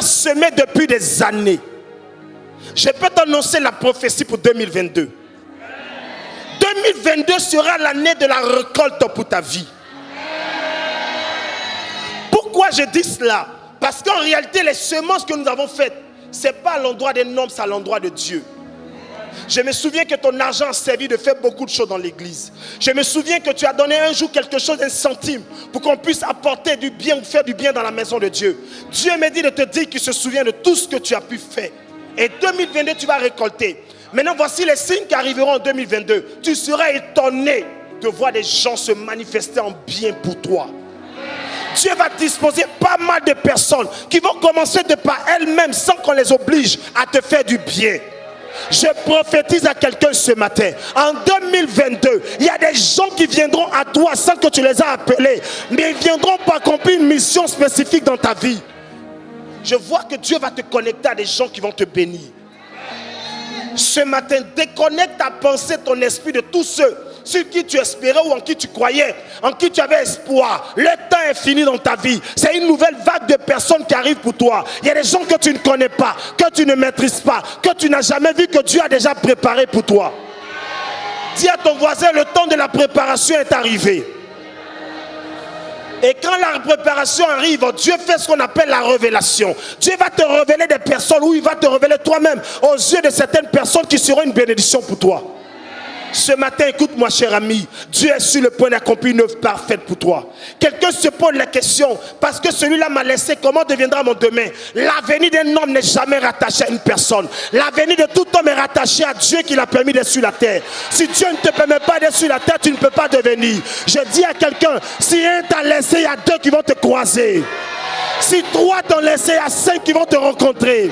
as semé depuis des années. Je peux t'annoncer la prophétie pour 2022. 2022 sera l'année de la récolte pour ta vie. Pourquoi je dis cela? Parce qu'en réalité, les semences que nous avons faites, ce n'est pas à l'endroit des hommes, c'est à l'endroit de Dieu. Je me souviens que ton argent a servi de faire beaucoup de choses dans l'église. Je me souviens que tu as donné un jour quelque chose, un centime, pour qu'on puisse apporter du bien ou faire du bien dans la maison de Dieu. Dieu me dit de te dire qu'il se souvient de tout ce que tu as pu faire. Et 2022, tu vas récolter. Maintenant, voici les signes qui arriveront en 2022. Tu seras étonné de voir des gens se manifester en bien pour toi. Dieu va disposer pas mal de personnes qui vont commencer de par elles-mêmes, sans qu'on les oblige, à te faire du bien. Je prophétise à quelqu'un ce matin. En 2022, il y a des gens qui viendront à toi sans que tu les aies appelés, mais ils viendront pour accomplir une mission spécifique dans ta vie. Je vois que Dieu va te connecter à des gens qui vont te bénir. Ce matin, déconnecte ta pensée, ton esprit de tous ceux sur qui tu espérais ou en qui tu croyais, en qui tu avais espoir. Le temps est fini dans ta vie. C'est une nouvelle vague de personnes qui arrivent pour toi. Il y a des gens que tu ne connais pas, que tu ne maîtrises pas, que tu n'as jamais vu, que Dieu a déjà préparé pour toi. Dis à ton voisin, le temps de la préparation est arrivé. Et quand la préparation arrive, Dieu fait ce qu'on appelle la révélation. Dieu va te révéler des personnes, ou il va te révéler toi-même aux yeux de certaines personnes qui seront une bénédiction pour toi. Ce matin, écoute-moi, cher ami, Dieu est sur le point d'accomplir une œuvre parfaite pour toi. Quelqu'un se pose la question, parce que celui-là m'a laissé, comment deviendra mon demain? L'avenir d'un homme n'est jamais rattaché à une personne. L'avenir de tout homme est rattaché à Dieu qui l'a permis d'être sur la terre. Si Dieu ne te permet pas d'être sur la terre, tu ne peux pas devenir. Je dis à quelqu'un, si un t'a laissé, il y a deux qui vont te croiser. Si trois t'ont laissé, il y a 5 qui vont te rencontrer.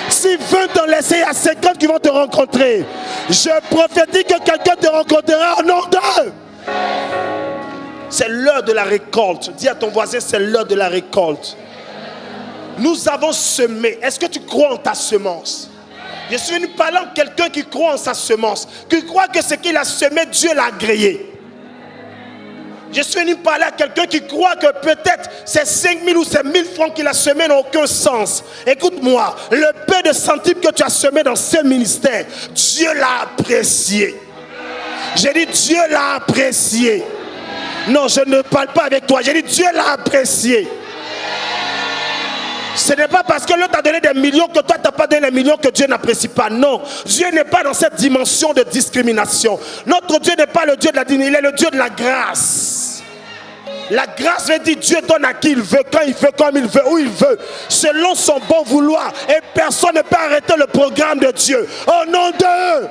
Si 20 t'ont laissé, il y a 50 qui vont te rencontrer. Je prophétise que quelqu'un te rencontrera au nom d'eux. C'est l'heure de la récolte. Dis à ton voisin, c'est l'heure de la récolte. Nous avons semé. Est-ce que tu crois en ta semence? Je suis venu parler à quelqu'un qui croit en sa semence, qui croit que ce qu'il a semé, Dieu l'a agréé. Je suis venu parler à quelqu'un qui croit que peut-être ces 5 000 ou ces 1000 francs qu'il a semés n'ont aucun sens. Écoute-moi, le peu de centimes que tu as semé dans ce ministère, Dieu l'a apprécié. J'ai dit Dieu l'a apprécié. Non, je ne parle pas avec toi. J'ai dit Dieu l'a apprécié. Ce n'est pas parce que l'autre t'a donné des millions que toi tu n'as pas donné les millions que Dieu n'apprécie pas. Non, Dieu n'est pas dans cette dimension de discrimination. Notre Dieu n'est pas le Dieu de la dignité, il est le Dieu de la grâce. La grâce veut dire Dieu donne à qui il veut, quand il veut, comme il veut, où il veut, selon son bon vouloir. Et personne ne peut arrêter le programme de Dieu. Au nom d'eux.